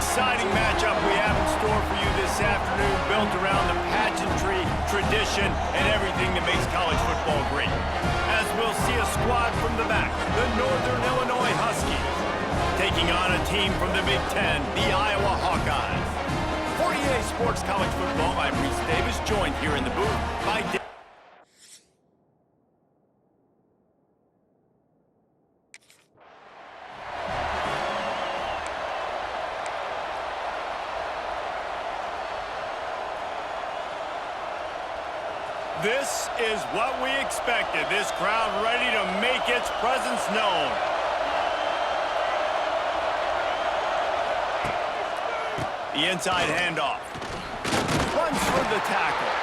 exciting matchup we have in store for you this afternoon, built around the pageantry, tradition, and everything that makes college football great. As we'll see a squad from the back, the Northern Illinois Huskies, taking on a team from the Big Ten, the Iowa Hawkeyes. For EA Sports College Football, I'm Reese Davis, joined here in the booth by This is what we expected. This crowd ready to make its presence known. The inside handoff. Runs for the tackle.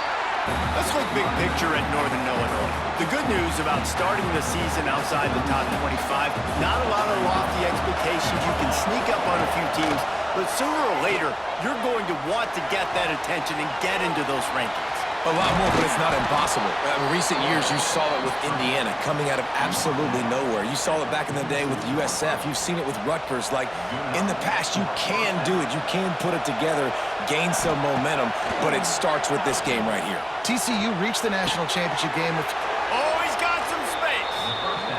Let's look big picture at Northern Illinois. The good news about starting the season outside the top 25, not a lot of lofty expectations. You can sneak up on a few teams, but sooner or later, you're going to want to get that attention and get into those rankings. A lot more, but it's not impossible. In recent years, you saw it with Indiana coming out of absolutely nowhere. You saw it back in the day with USF. You've seen it with Rutgers. Like, in the past, you can do it. You can put it together, gain some momentum, but it starts with this game right here. TCU reached the national championship game with... Oh, he's got some space.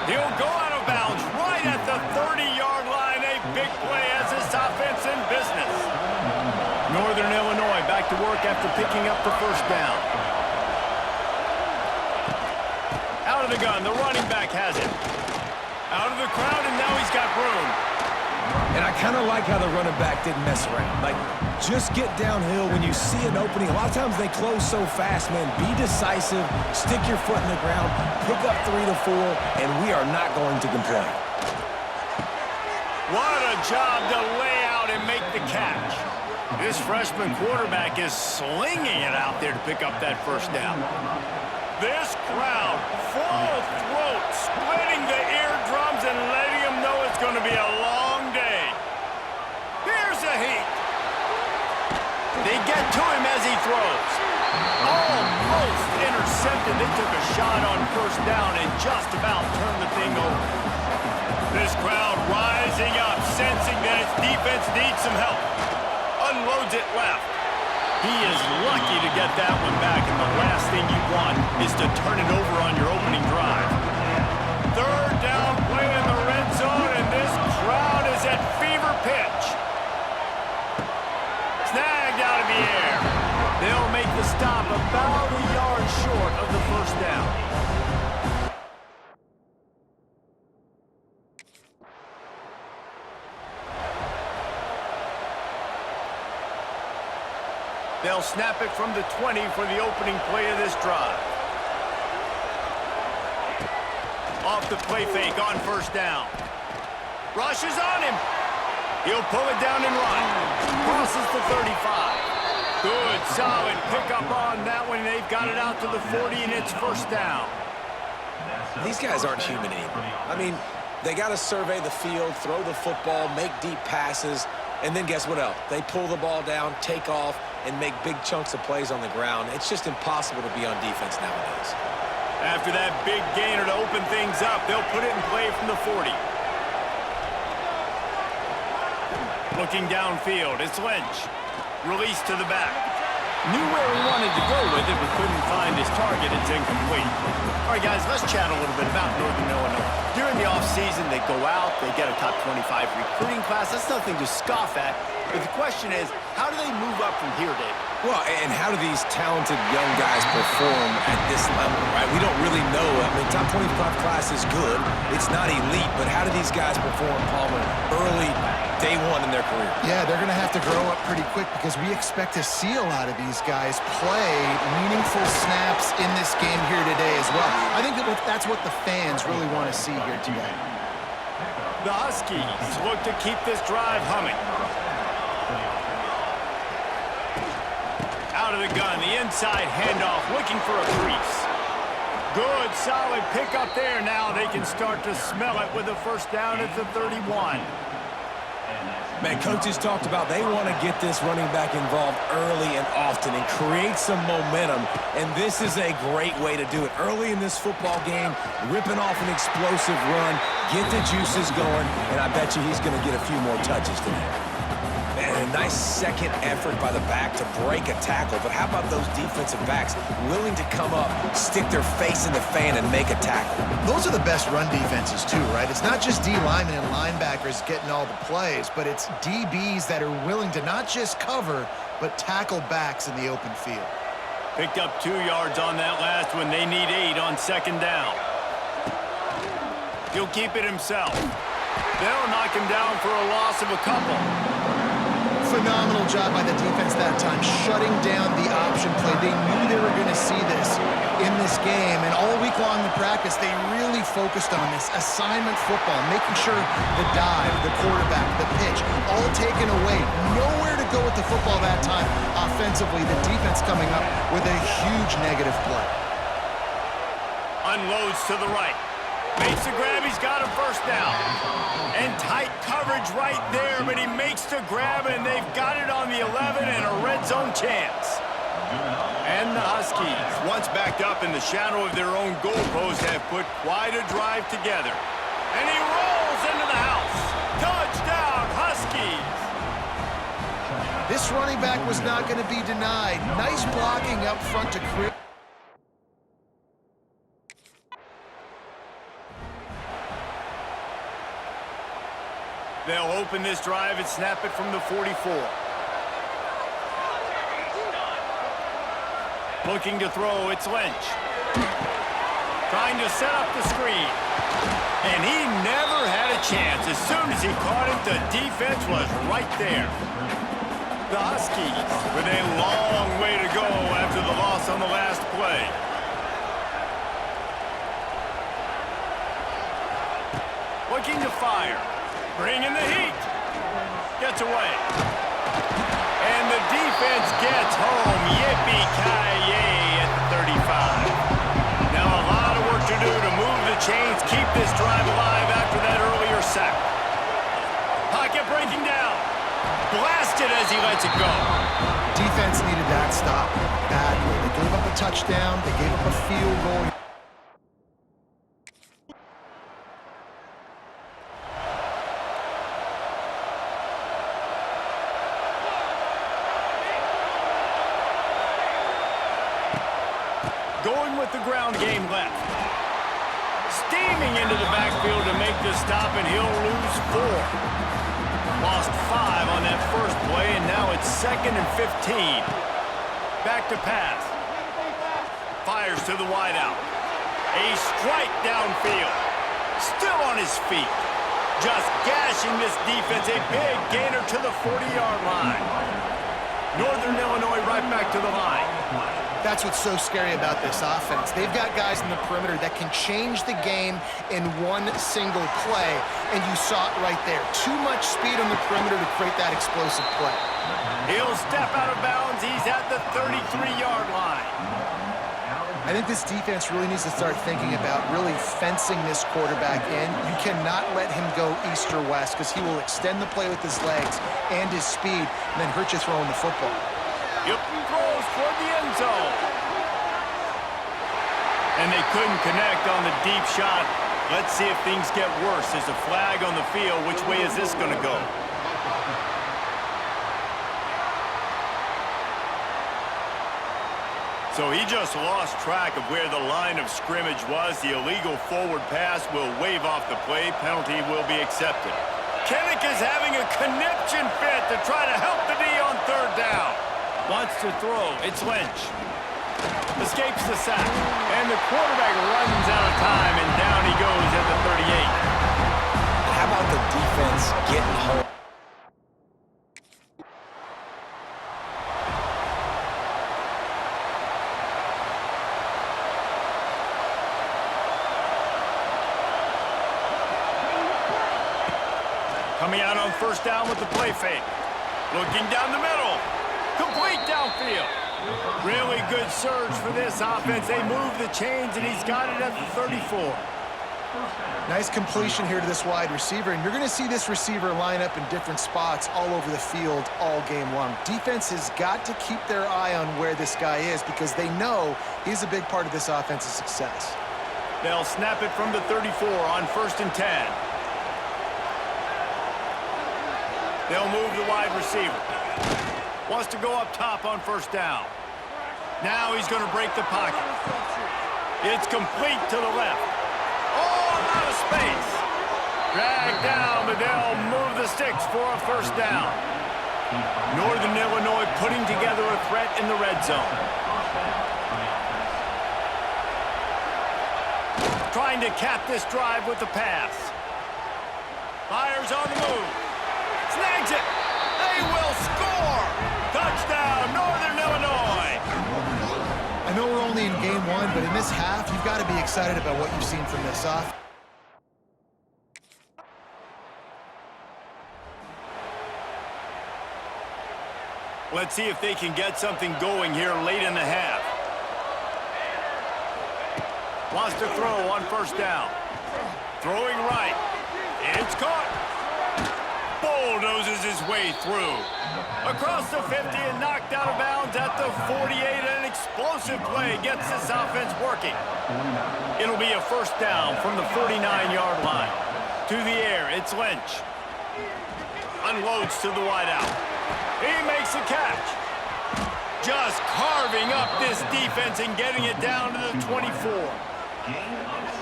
He'll go out of bounds right at the 30-yard line. A big play as this offense in business. Northern Illinois back to work after picking up the first down. Out of the gun, the running back has it. Out of the crowd, and now he's got room. And I kind of like how the running back didn't mess around. Like, just get downhill when you see an opening. A lot of times they close so fast, man. Be decisive, stick your foot in the ground, pick up 3 to 4, and we are not going to complain. What a job to lay out and make the catch. This freshman quarterback is slinging it out there to pick up that first down. This crowd, full throat, splitting the eardrums and letting them know it's going to be a long day. Here's a heat. They get to him as he throws. Almost intercepted. They took a shot on first down and just about turned the thing over. This crowd rising up, sensing that its defense needs some help. Unloads it left. He is lucky to get that one back, and the last thing you want is to turn it over on your opening drive. Third down play in the red zone, and this crowd is at fever pitch. Snagged out of the air. They'll make the stop about a yard short of the first down. They'll snap it from the 20 for the opening play of this drive. Off the play fake on first down. Rushes on him. He'll pull it down and run. Crosses the 35. Good, solid pickup on that one. They've got it out to the 40, and it's first down. These guys aren't human anymore. I mean, they got to survey the field, throw the football, make deep passes, and then guess what else? They pull the ball down, take off, and make big chunks of plays on the ground. It's just impossible to be on defense nowadays. After that big gainer to open things up, they'll put it in play from the 40. Looking downfield, it's Lynch. Released to the back. Knew where he wanted to go with it, but couldn't find his target. It's incomplete. All right, guys, let's chat a little bit about Northern Illinois. During the offseason, they go out, they get a top 25 recruiting class. That's nothing to scoff at. But the question is, how do they move up from here, David? Well, and how do these talented young guys perform at this level, right? We don't really know. I mean, top 25 class is good. It's not elite, but how do these guys perform, Palmer, early, day one in their career? Yeah, they're going to have to grow up pretty quick because we expect to see a lot of these guys play meaningful snaps in this game here today as well. I think that's what the fans really want to see here today. The Huskies look to keep this drive humming. Out of the gun, the inside handoff, looking for a crease. Good, solid pickup there. Now they can start to smell it with a first down at the 31. Man, coaches talked about they want to get this running back involved early and often and create some momentum, and this is a great way to do it. Early in this football game, ripping off an explosive run, get the juices going, and I bet you he's going to get a few more touches today. And a nice second effort by the back to break a tackle. But how about those defensive backs willing to come up, stick their face in the fan, and make a tackle? Those are the best run defenses too, right? It's not just D linemen and linebackers getting all the plays, but it's DBs that are willing to not just cover, but tackle backs in the open field. Picked up 2 yards on that last one. They need 8 on second down. He'll keep it himself. They'll knock him down for a loss of a couple. Phenomenal job by the defense that time, shutting down the option play. They knew they were going to see this in this game, and all week long in practice, they really focused on this assignment football, making sure the dive, the quarterback, the pitch, all taken away. Nowhere to go with the football that time offensively. The defense coming up with a huge negative play. Unloads to the right. Makes the grab, he's got a first down. And tight coverage right there, but he makes the grab, and they've got it on the 11 and a red zone chance. And the Huskies, once backed up in the shadow of their own goalpost, have put quite a drive together. And he rolls into the house. Touchdown, Huskies! This running back was not going to be denied. Nice blocking up front to Chris. They'll open this drive and snap it from the 44. Looking to throw, it's Lynch. Trying to set up the screen. And he never had a chance. As soon as he caught it, the defense was right there. The Huskies with a long way to go after the loss on the last play. Looking to fire. Bringing the heat. Gets away. And the defense gets home. Yippee-ki-yay at the 35. Now a lot of work to do to move the chains, keep this drive alive after that earlier sack. Pocket breaking down. Blasted as he lets it go. Defense needed that stop badly. They gave up a touchdown. They gave up a field goal. Going with the ground game left. Steaming into the backfield to make the stop, and he'll lose 4. Lost 5 on that first play, and now it's 2nd and 15. Back to pass. Fires to the wideout. A strike downfield. Still on his feet. Just gashing this defense. A big gainer to the 40-yard line. Northern Illinois right back to the line. That's what's so scary about this offense. They've got guys in the perimeter that can change the game in one single play, and you saw it right there. Too much speed on the perimeter to create that explosive play. He'll step out of bounds. He's at the 33-yard line. I think this defense really needs to start thinking about really fencing this quarterback in. You cannot let him go east or west because he will extend the play with his legs and his speed and then hurt you throwing the football. Yep, throws toward the end zone. And they couldn't connect on the deep shot. Let's see if things get worse. There's a flag on the field. Which way is this going to go? So he just lost track of where the line of scrimmage was. The illegal forward pass will wave off the play. Penalty will be accepted. Kennick is having a conniption fit to try to help the D on 3rd down. Wants to throw. It's Lynch. Escapes the sack. And the quarterback runs out of time, and down he goes at the 38. How about the defense getting home? Coming out on 1st down with the play fake. Looking down the middle. Complete downfield. Really good surge for this offense. They move the chains, and he's got it at the 34. Nice completion here to this wide receiver, and you're going to see this receiver line up in different spots all over the field all game long. Defense has got to keep their eye on where this guy is because they know he's a big part of this offense's success. They'll snap it from the 34 on 1st and 10. They'll move the wide receiver. Wants to go up top on first down. Now he's going to break the pocket. It's complete to the left. Oh, out of space. Dragged down, but they'll move the sticks for a first down. Northern Illinois putting together a threat in the red zone. Trying to cap this drive with the pass. Fires on the move. Snags it. They will score. Touchdown, Northern Illinois. I know we're only in game one, but in this half, you've got to be excited about what you've seen from this off. Let's see if they can get something going here late in the half. Wants to throw on first down. Throwing right. It's caught. Bulldozes his way through. Across the 50 and knocked out of bounds at the 48. An explosive play gets this offense working. It'll be a first down from the 49-yard line. To the air, it's Lynch. Unloads to the wideout. He makes a catch. Just carving up this defense and getting it down to the 24.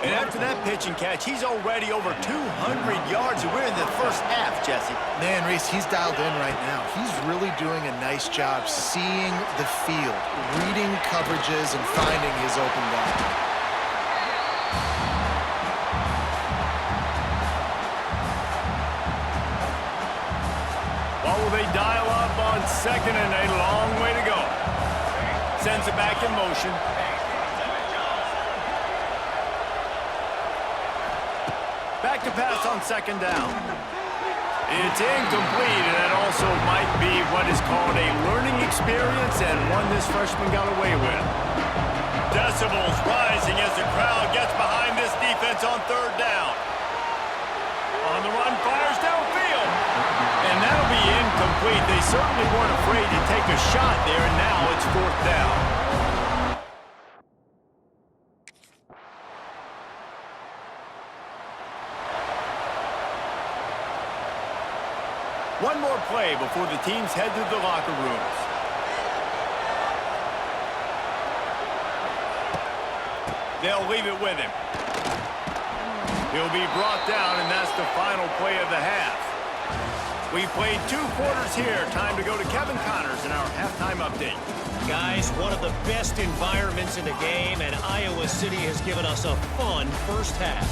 And after that pitch and catch, he's already over 200 yards, and we're in the first half, Jesse. Man, Reese, he's dialed in right now. He's really doing a nice job seeing the field, reading coverages, and finding his open guy. They dial up on second and a long way to go. Sends it back in motion. Back to pass on second down. It's incomplete, and that also might be what is called a learning experience and one this freshman got away with. Decibels rising as the crowd gets behind this defense on third down. On the run, fires downfield. And that'll be incomplete. They certainly weren't afraid to take a shot there, and now it's fourth down. One more play before the teams head to the locker rooms. They'll leave it with him. He'll be brought down, and that's the final play of the half. We've played 2 quarters here. Time to go to Kevin Connors in our halftime update. Guys, one of the best environments in the game, and Iowa City has given us a fun first half.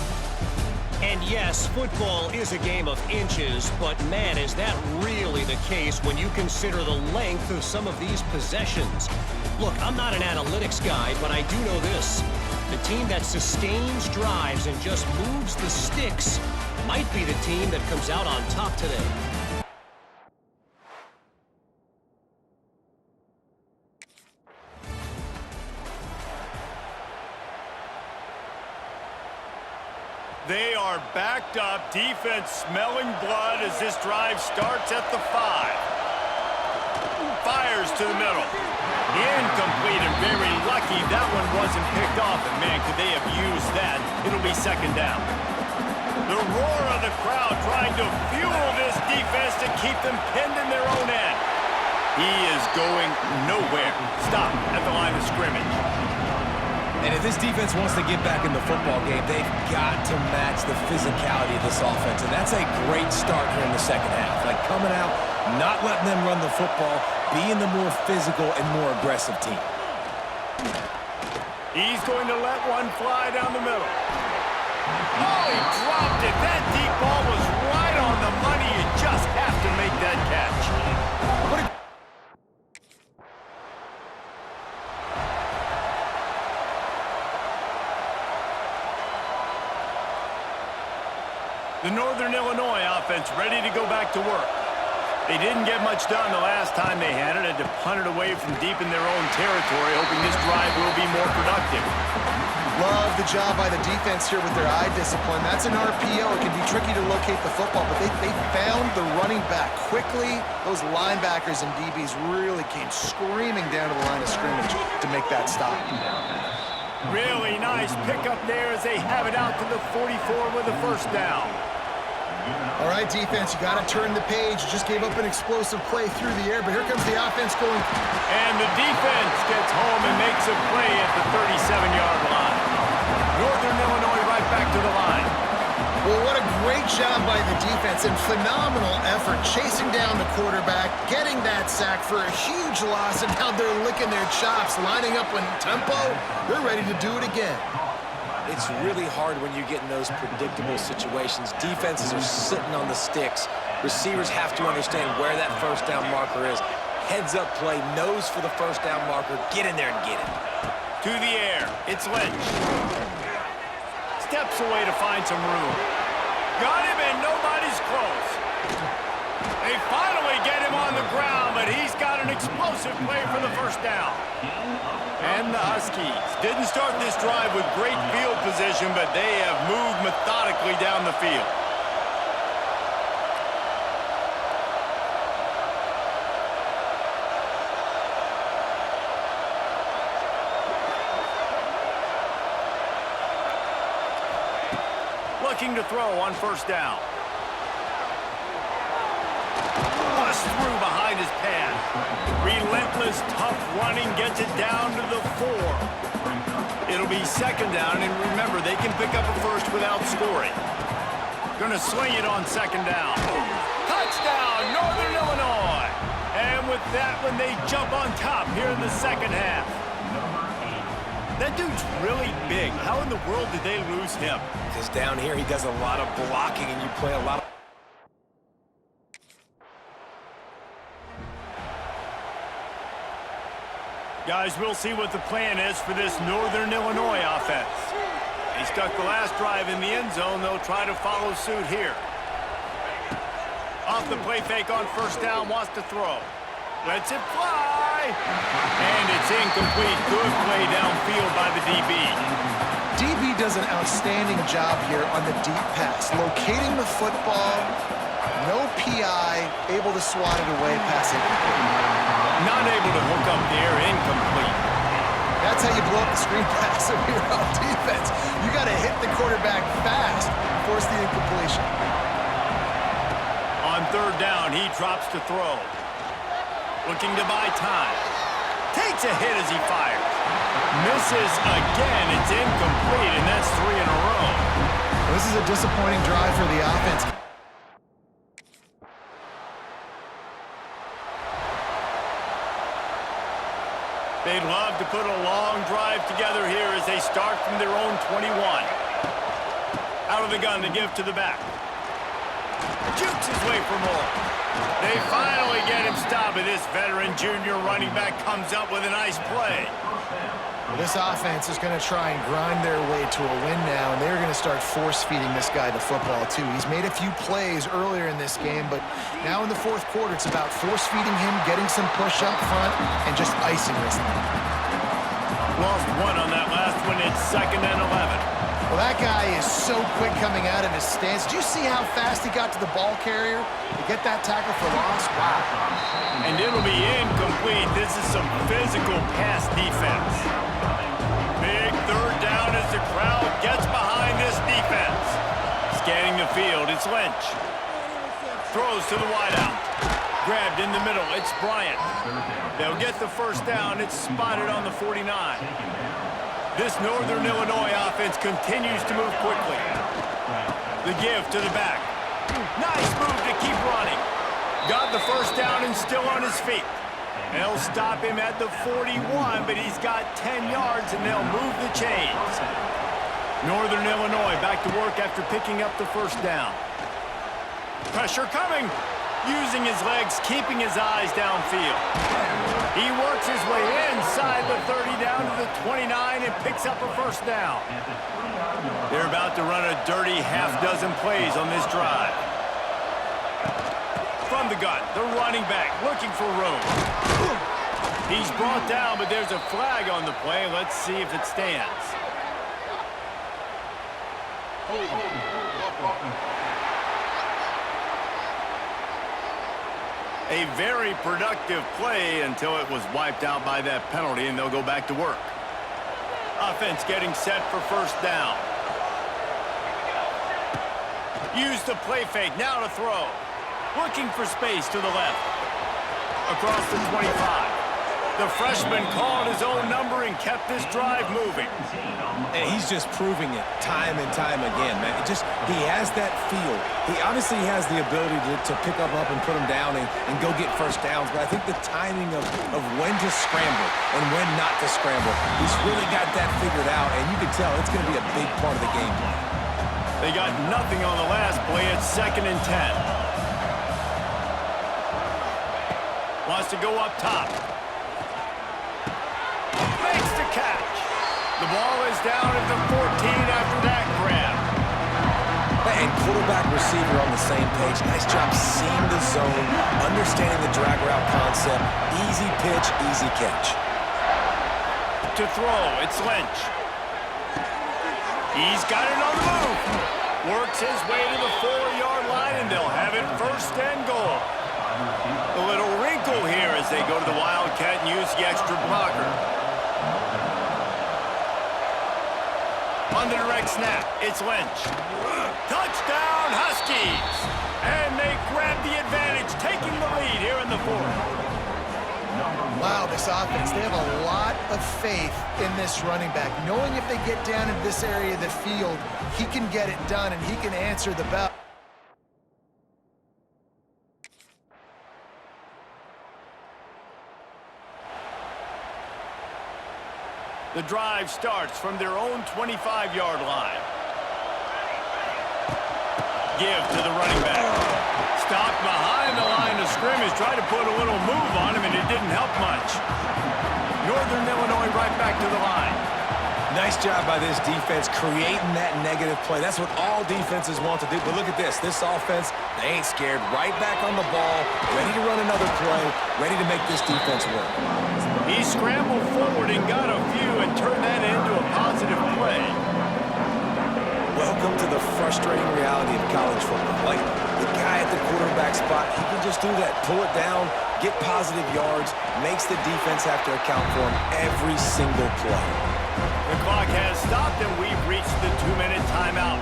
And yes, football is a game of inches, but man, is that really the case when you consider the length of some of these possessions. Look, I'm not an analytics guy, but I do know this. The team that sustains drives and just moves the sticks might be the team that comes out on top today. They are backed up, defense smelling blood as this drive starts at the 5. Fires to the middle. Incomplete, and very lucky that one wasn't picked off. And man, could they have used that? It'll be second down. The roar of the crowd trying to fuel this defense to keep them pinned in their own end. He is going nowhere. Stop at the line of scrimmage. And if this defense wants to get back in the football game, they've got to match the physicality of this offense. And that's a great start here in the second half. Like coming out, not letting them run the football, being the more physical and more aggressive team. He's going to let one fly down the middle. Oh, he dropped it. That deep ball was right on the money. You just have to make that catch. What a The Northern Illinois offense ready to go back to work. They didn't get much done the last time they had it. Had to punt it away from deep in their own territory, hoping this drive will be more productive. Love the job by the defense here with their eye discipline. That's an RPO. It can be tricky to locate the football, but they found the running back quickly. Those linebackers and DBs really came screaming down to the line of scrimmage to make that stop. Really nice pickup there as they have it out to the 44 with a first down. All right, defense, you got to turn the page. You just gave up an explosive play through the air, but here comes the offense going. And the defense gets home and makes a play at the 37-yard line. Northern Illinois right back to the line. Well, what a great job by the defense and phenomenal effort chasing down the quarterback, getting that sack for a huge loss, and now they're licking their chops, lining up in tempo. They're ready to do it again. It's really hard when you get in those predictable situations. Defenses are sitting on the sticks. Receivers have to understand where that first down marker is. Heads-up play, nose for the first down marker. Get in there and get it. To the air, it's Lynch. Steps away to find some room. Got him, and nobody's close. They finally get him on the ground, but he's got an explosive play for the first down. And the Huskies didn't start this drive with great field position, but they have moved methodically down the field. Looking to throw on first down. Bust through behind his pad. Relentless, tough running gets it down to the 4. It'll be second down, and remember, they can pick up a first without scoring. Gonna sling it on second down. Touchdown, Northern Illinois! And with that one, they jump on top here in the second half. That dude's really big. How in the world did they lose him? Because down here, he does a lot of blocking, and you play a lot of... Guys, we'll see what the plan is for this Northern Illinois offense. He stuck the last drive in the end zone. They'll try to follow suit here. Off the play fake on first down, wants to throw. Lets it fly. And it's incomplete. Good play downfield by the DB. DB does an outstanding job here on the deep pass, locating the football, no PI, able to swat it away, pass it. Not able to hook up there, incomplete. That's how you blow up the screen pass if you're on defense. You got to hit the quarterback fast, force the incompletion. On third down, he drops to throw. Looking to buy time. Takes a hit as he fires. Misses again. It's incomplete, and that's 3 in a row. This is a disappointing drive for the offense. They'd love to put a long drive together here as they start from their own 21. Out of the gun to give to the back. Jukes his way for more. They finally get him stopped, and this veteran junior running back comes up with a nice play. Well, this offense is going to try and grind their way to a win now, and they're going to start force-feeding this guy the football, too. He's made a few plays earlier in this game, but now in the fourth quarter, it's about force-feeding him, getting some push up front, and just icing this thing. Lost one on that last one. It's 2nd and 11. Well, that guy is so quick coming out of his stance. Did you see how fast he got to the ball carrier to get that tackle for loss? Wow. And it'll be incomplete. This is some physical pass defense. Big third down as the crowd gets behind this defense. Scanning the field, it's Lynch. Throws to the wideout. Grabbed in the middle, it's Bryant. They'll get the first down. It's spotted on the 49. This Northern Illinois offense continues to move quickly. The give to the back. Nice move to keep running. Got the first down and still on his feet. They'll stop him at the 41, but he's got 10 yards, and they'll move the chains. Northern Illinois back to work after picking up the first down. Pressure coming. Using his legs, keeping his eyes downfield. He works his way inside the 30 down to the 29 and picks up a first down. They're about to run a dirty half-dozen plays on this drive. From the gun, the running back looking for room. He's brought down, but there's a flag on the play. Let's see if it stands. A very productive play until it was wiped out by that penalty, and they'll go back to work. Offense getting set for first down. Use the play fake, now to throw. Looking for space to the left. Across the 25. The freshman called his own number and kept this drive moving. And he's just proving it time and time again, man. He has that feel. He obviously has the ability to pick up and put him down and go get first downs, but I think the timing of when to scramble and when not to scramble, he's really got that figured out, and you can tell it's going to be a big part of the game plan. They got nothing on the last play. It's 2nd and 10. Wants to go up top. Makes the catch. The ball is down at the 14 after that grab. And quarterback receiver on the same page. Nice job seeing the zone, understanding the drag route concept. Easy pitch, easy catch. To throw, it's Lynch. He's got it on the move. Works his way to the 4-yard line, and they'll have it 1st and goal. A little wrinkle here as they go to the Wildcat and use the extra blocker. On the direct snap, it's Lynch. Touchdown, Huskies! And they grab the advantage, taking the lead here in the 4th. Wow, this offense, they have a lot of faith in this running back. Knowing if they get down in this area of the field, he can get it done and he can answer the bell. The drive starts from their own 25-yard line. Give to the running back. Stopped behind the line of scrimmage. Tried to put a little move on him, and it didn't help much. Northern Illinois right back to the line. Nice job by this defense creating that negative play. That's what all defenses want to do. But look at this. This offense, they ain't scared. Right back on the ball, ready to run another play, ready to make this defense work. He scrambled forward and got a few and turned that into a positive play. Welcome to the frustrating reality of college football. Like, the guy at the quarterback spot, he can just do that. Pull it down, get positive yards, makes the defense have to account for him every single play. The clock has stopped, and we've reached the 2-minute timeout.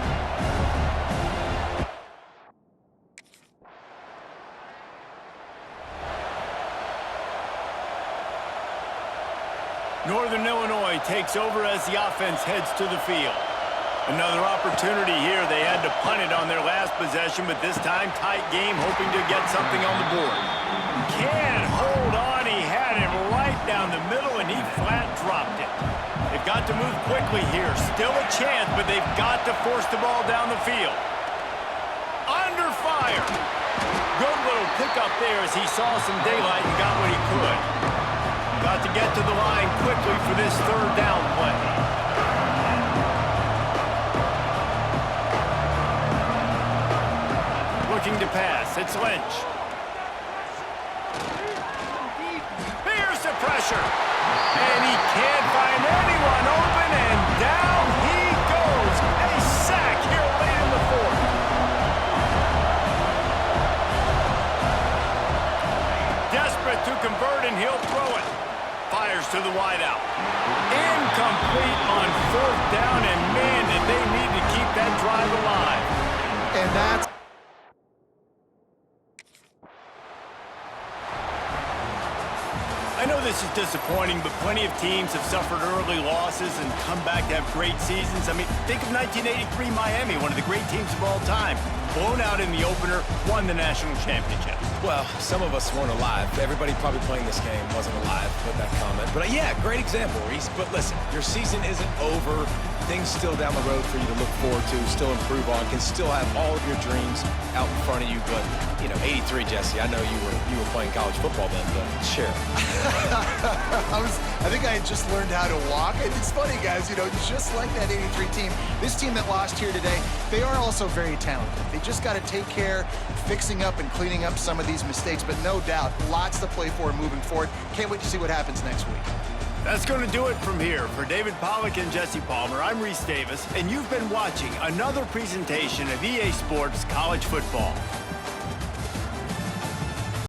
Northern Illinois takes over as the offense heads to the field. Another opportunity here. They had to punt it on their last possession, but this time tight game, hoping to get something on the board. Can't hold on. He had it right down the middle, and he flat dropped it. They've got to move quickly here. Still a chance, but they've got to force the ball down the field. Under fire. Good little pickup there as he saw some daylight and got what he could. Got to get to the line quickly for this 3rd down play. Looking to pass, it's Lynch. Here's the pressure. And he can't find anyone open, and down he goes. A sack here late in the 4th. Desperate to convert, and he'll throw it. Fires to the wideout. Incomplete on 4th down, and man, did they need to keep that drive alive. And that's I know this is disappointing, but plenty of teams have suffered early losses and come back to have great seasons. I mean, think of 1983 Miami, one of the great teams of all time. Blown out in the opener, won the national championship. Well, some of us weren't alive. Everybody probably playing this game wasn't alive with that comment. But yeah, great example, Reese. But listen, your season isn't over. Things still down the road for you to look forward to, still improve on, can still have all of your dreams out in front of you. But, you know, 83, Jesse, I know you were playing college football then, but share. I think I had just learned how to walk. And it's funny, guys, you know, just like that 83 team, this team that lost here today, they are also very talented. They just got to take care fixing up and cleaning up some of these mistakes, but no doubt, lots to play for moving forward. Can't wait to see what happens next week. That's going to do it from here. For David Pollack and Jesse Palmer, I'm Reese Davis, and you've been watching another presentation of EA Sports College Football.